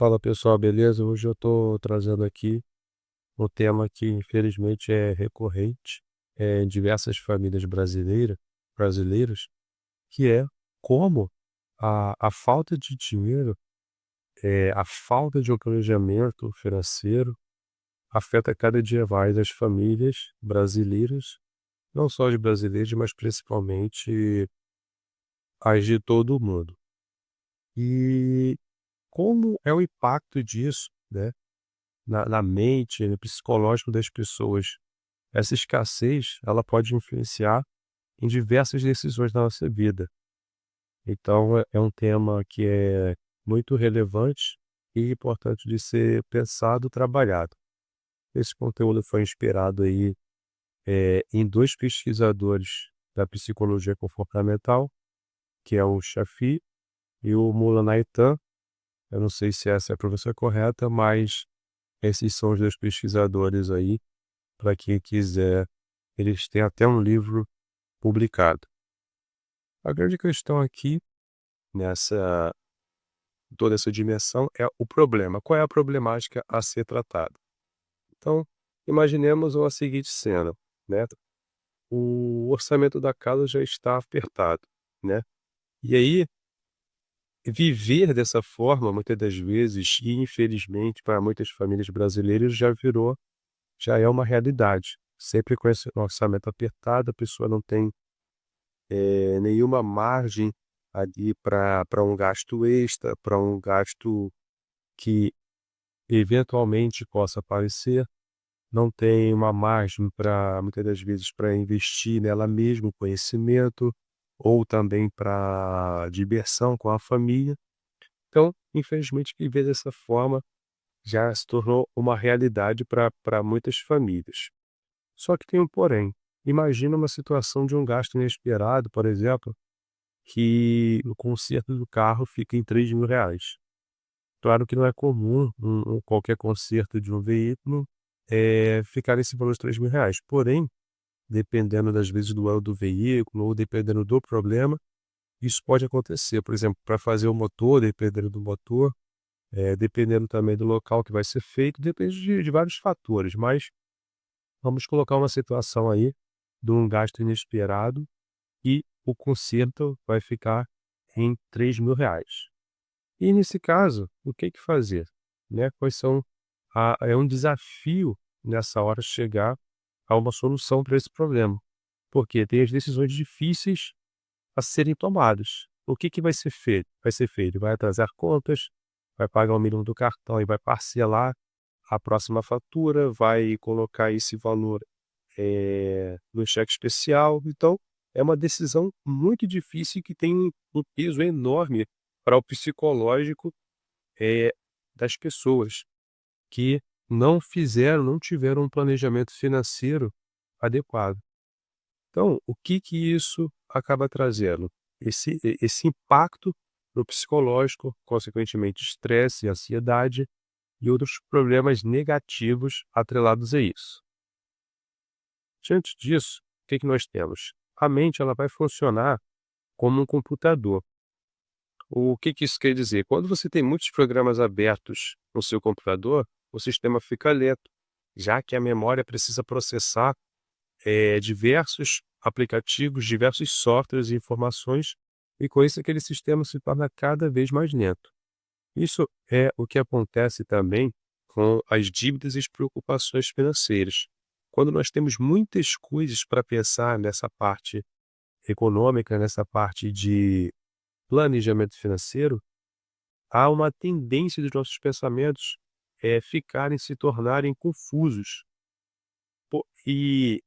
Fala pessoal, beleza? Hoje eu estou trazendo aqui um tema que infelizmente é recorrente em diversas famílias brasileiras, que é como a falta de dinheiro, a falta de um planejamento financeiro afeta cada dia mais as famílias brasileiras, não só as brasileiras, mas principalmente as de todo o mundo. E como é o impacto disso, né? Na mente, no psicológico das pessoas. Essa escassez, ela pode influenciar em diversas decisões da nossa vida. Então é um tema que é muito relevante e importante de ser pensado, trabalhado. Esse conteúdo foi inspirado aí, em 2 pesquisadores da psicologia comportamental, que é o Shafi e o Mula Naitan. Eu não sei se essa é a pronúncia correta, mas esses são os 2 pesquisadores aí. Para quem quiser, eles têm até um livro publicado. A grande questão aqui, nessa toda essa dimensão, é o problema. Qual é a problemática a ser tratada? Então, imaginemos a seguinte cena, né? O orçamento da casa já está apertado, né? E aí, viver dessa forma, muitas das vezes, e infelizmente para muitas famílias brasileiras, já é uma realidade. Sempre com esse orçamento apertado, a pessoa não tem nenhuma margem ali para um gasto extra, para um gasto que eventualmente possa aparecer, não tem uma margem para, muitas das vezes, para investir nela mesma, o conhecimento, ou também para diversão com a família. Então, infelizmente, viver dessa forma já se tornou uma realidade para muitas famílias. Só que tem um porém. Imagina uma situação de um gasto inesperado, por exemplo, que o conserto do carro fica em R$ 3.000. Claro que não é comum qualquer conserto de um veículo, ficar nesse valor de R$ 3.000, porém, dependendo das vezes do ano do veículo ou dependendo do problema, isso pode acontecer. Por exemplo, para fazer o motor, dependendo do motor, dependendo também do local que vai ser feito, depende de vários fatores, mas vamos colocar uma situação aí de um gasto inesperado e o conserto vai ficar em R$ 3.000. E nesse caso, o que que fazer, né? Quais são é um desafio nessa hora chegar a uma solução para esse problema, porque tem as decisões difíceis a serem tomadas. O que que vai ser feito? Vai atrasar contas, vai pagar o mínimo do cartão e vai parcelar a próxima fatura, vai colocar esse valor no cheque especial. Então, é uma decisão muito difícil e que tem um peso enorme para o psicológico, das pessoas que não tiveram um planejamento financeiro adequado. Então, o que que isso acaba trazendo? Esse impacto no psicológico, consequentemente estresse, ansiedade e outros problemas negativos atrelados a isso. Diante disso, o que que nós temos? A mente ela vai funcionar como um computador. O que que isso quer dizer? Quando você tem muitos programas abertos no seu computador, o sistema fica lento, já que a memória precisa processar diversos aplicativos, diversos softwares e informações, e com isso aquele sistema se torna cada vez mais lento. Isso é o que acontece também com as dívidas e as preocupações financeiras. Quando nós temos muitas coisas para pensar nessa parte econômica, nessa parte de planejamento financeiro, há uma tendência dos nossos pensamentos se tornarem confusos. E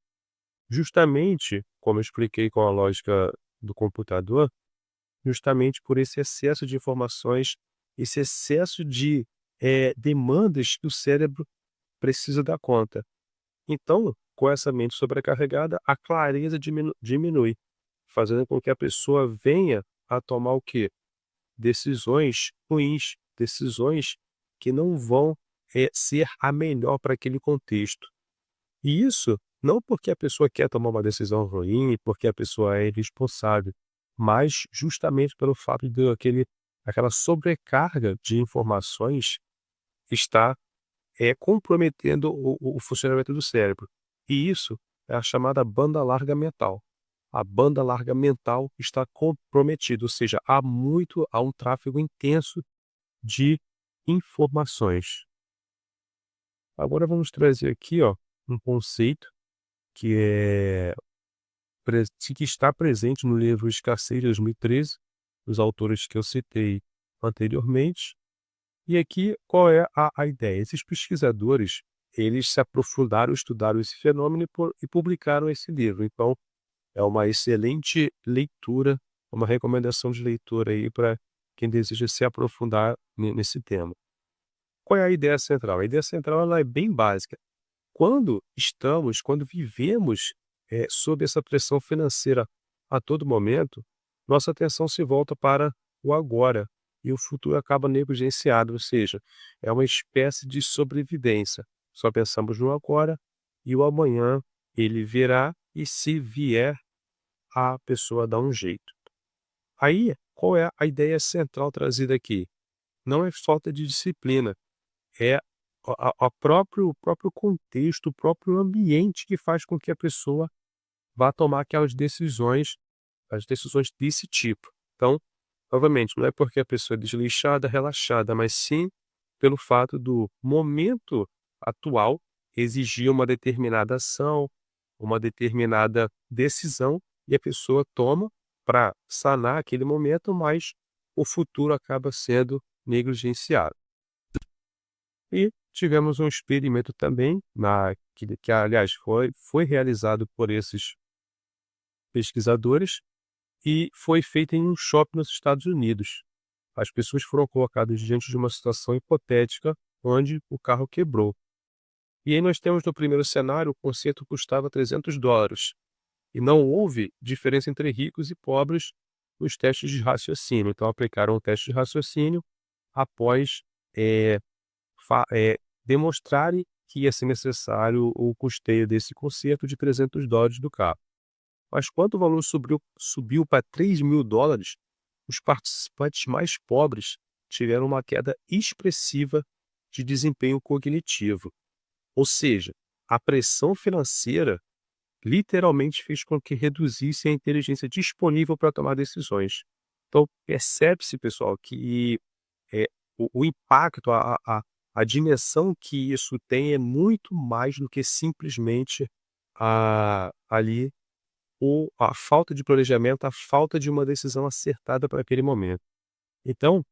justamente, como eu expliquei com a lógica do computador, justamente por esse excesso de informações, esse excesso de demandas que o cérebro precisa dar conta. Então, com essa mente sobrecarregada, a clareza diminui, fazendo com que a pessoa venha a tomar o quê? Decisões ruins, decisões que não vão ser a melhor para aquele contexto. E isso não porque a pessoa quer tomar uma decisão ruim, porque a pessoa é irresponsável, mas justamente pelo fato de aquela sobrecarga de informações está comprometendo o funcionamento do cérebro. E isso é a chamada banda larga mental. A banda larga mental está comprometida, ou seja, há um tráfego intenso de informações. Agora vamos trazer aqui, ó, um conceito que que está presente no livro Escassez de 2013, dos autores que eu citei anteriormente. E aqui qual é a ideia? Esses pesquisadores, eles se aprofundaram, estudaram esse fenômeno e publicaram esse livro. Então, é uma excelente leitura, uma recomendação de leitura aí para quem deseja se aprofundar nesse tema. Qual é a ideia central? A ideia central ela é bem básica. Quando vivemos sob essa pressão financeira a todo momento, nossa atenção se volta para o agora e o futuro acaba negligenciado, ou seja, é uma espécie de sobrevivência. Só pensamos no agora e o amanhã ele virá e se vier a pessoa dá um jeito. Aí, qual é a ideia central trazida aqui? Não é falta de disciplina, é o próprio contexto, o próprio ambiente que faz com que a pessoa vá tomar aquelas decisões, as decisões desse tipo. Então, novamente, não é porque a pessoa é desleixada, relaxada, mas sim pelo fato do momento atual exigir uma determinada ação, uma determinada decisão, e a pessoa toma para sanar aquele momento, mas o futuro acaba sendo negligenciado. E tivemos um experimento também, que aliás foi realizado por esses pesquisadores e foi feito em um shopping nos Estados Unidos. As pessoas foram colocadas diante de uma situação hipotética onde o carro quebrou. E aí nós temos no primeiro cenário o conserto custava $300 e não houve diferença entre ricos e pobres nos testes de raciocínio. Então aplicaram o teste de raciocínio após eh, demonstrarem que ia ser necessário o custeio desse conserto de $300 do carro. Mas quando o valor subiu para $3.000, os participantes mais pobres tiveram uma queda expressiva de desempenho cognitivo. Ou seja, a pressão financeira literalmente fez com que reduzisse a inteligência disponível para tomar decisões. Então, percebe-se, pessoal, que é, o impacto, a dimensão que isso tem é muito mais do que simplesmente ali a falta de planejamento, a falta de uma decisão acertada para aquele momento. Então,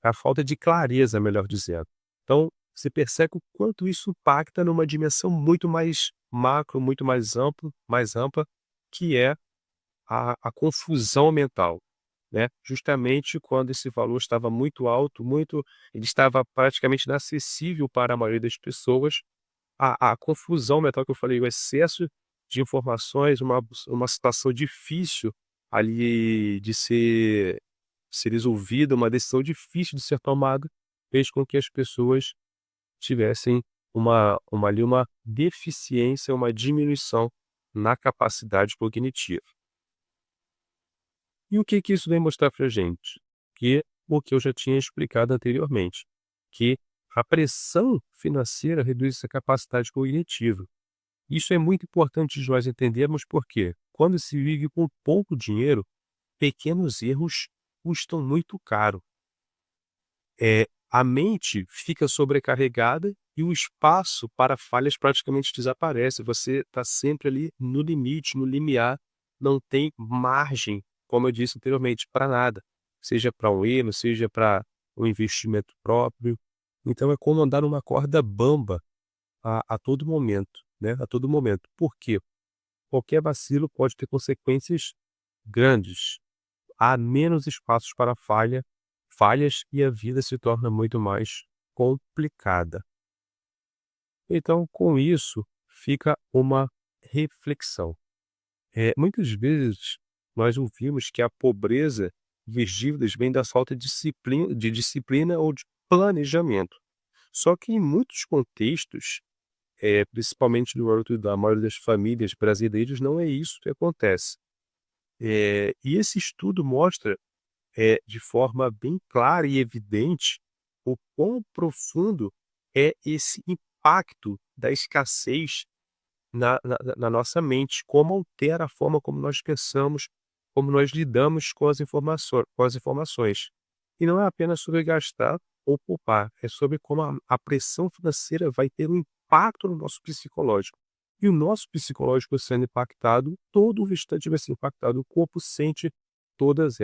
a falta de clareza, melhor dizendo. Então, você percebe o quanto isso impacta numa dimensão muito mais macro, muito mais ampla, que é a confusão mental, né? Justamente quando esse valor estava muito alto, ele estava praticamente inacessível para a maioria das pessoas, a confusão mental que eu falei, o excesso de informações, uma situação difícil ali de ser resolvida, uma decisão difícil de ser tomada, fez com que as pessoas tivessem uma deficiência, uma diminuição na capacidade cognitiva. E o que que isso vem mostrar pra gente? Que o que eu já tinha explicado anteriormente, que a pressão financeira reduz essa capacidade cognitiva. Isso é muito importante de nós entendermos porque, quando se vive com pouco dinheiro, pequenos erros custam muito caro. A mente fica sobrecarregada e o espaço para falhas praticamente desaparece. Você está sempre ali no limite, no limiar, não tem margem, como eu disse anteriormente, para nada. Seja para um erro, seja para um investimento próprio. Então é como andar numa corda bamba a todo momento, né? A todo momento. Por quê? Qualquer vacilo pode ter consequências grandes. Há menos espaços para falhas e a vida se torna muito mais complicada. Então, com isso, fica uma reflexão. Muitas vezes nós ouvimos que a pobreza dos dívidas vem da falta de disciplina ou de planejamento. Só que em muitos contextos, principalmente no âmbito da maioria das famílias brasileiras, não é isso que acontece. E esse estudo mostra de forma bem clara e evidente o quão profundo é esse impacto da escassez na nossa mente, como altera a forma como nós pensamos, como nós lidamos com as informações. E não é apenas sobre gastar ou poupar, é sobre como a pressão financeira vai ter um impacto no nosso psicológico. E o nosso psicológico sendo impactado, todo o restante vai ser impactado, o corpo sente todas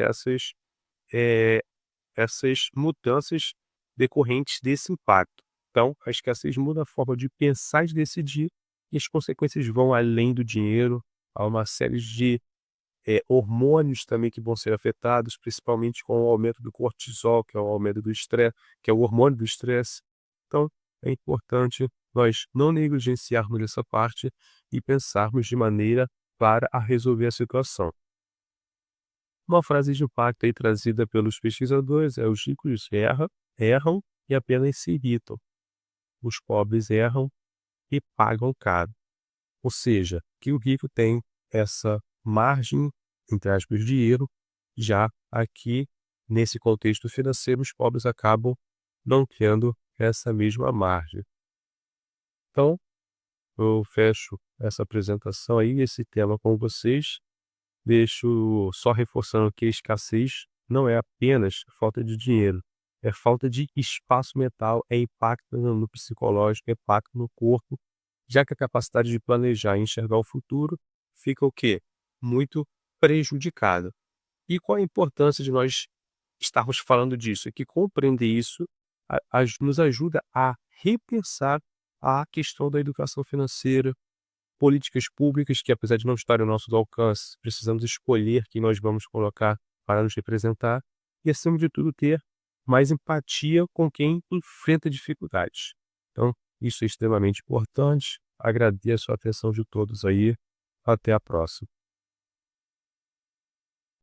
eh, essas mudanças decorrentes desse impacto. Então, a escassez muda a forma de pensar e de decidir, e as consequências vão além do dinheiro, há uma série de hormônios também que vão ser afetados, principalmente com o aumento do cortisol, que é o aumento do estresse, que é o hormônio do estresse. Então, é importante nós não negligenciarmos essa parte e pensarmos de maneira para a resolver a situação. Uma frase de impacto aí trazida pelos pesquisadores é: os ricos erram e apenas se irritam. Os pobres erram e pagam caro. Ou seja, que o rico tem essa margem, entre aspas, de erro, já aqui, nesse contexto financeiro, os pobres acabam não tendo essa mesma margem. Então, eu fecho essa apresentação aí, esse tema com vocês. Deixo só reforçando que a escassez não é apenas falta de dinheiro, é falta de espaço mental, é impacto no psicológico, é impacto no corpo, já que a capacidade de planejar e enxergar o futuro fica o quê? Muito prejudicada. E qual a importância de nós estarmos falando disso? É que compreender isso nos ajuda a repensar a questão da educação financeira, políticas públicas que, apesar de não estarem ao nosso alcance, precisamos escolher quem nós vamos colocar para nos representar e, acima de tudo, ter mais empatia com quem enfrenta dificuldades. Então, isso é extremamente importante. Agradeço a atenção de todos aí. Até a próxima.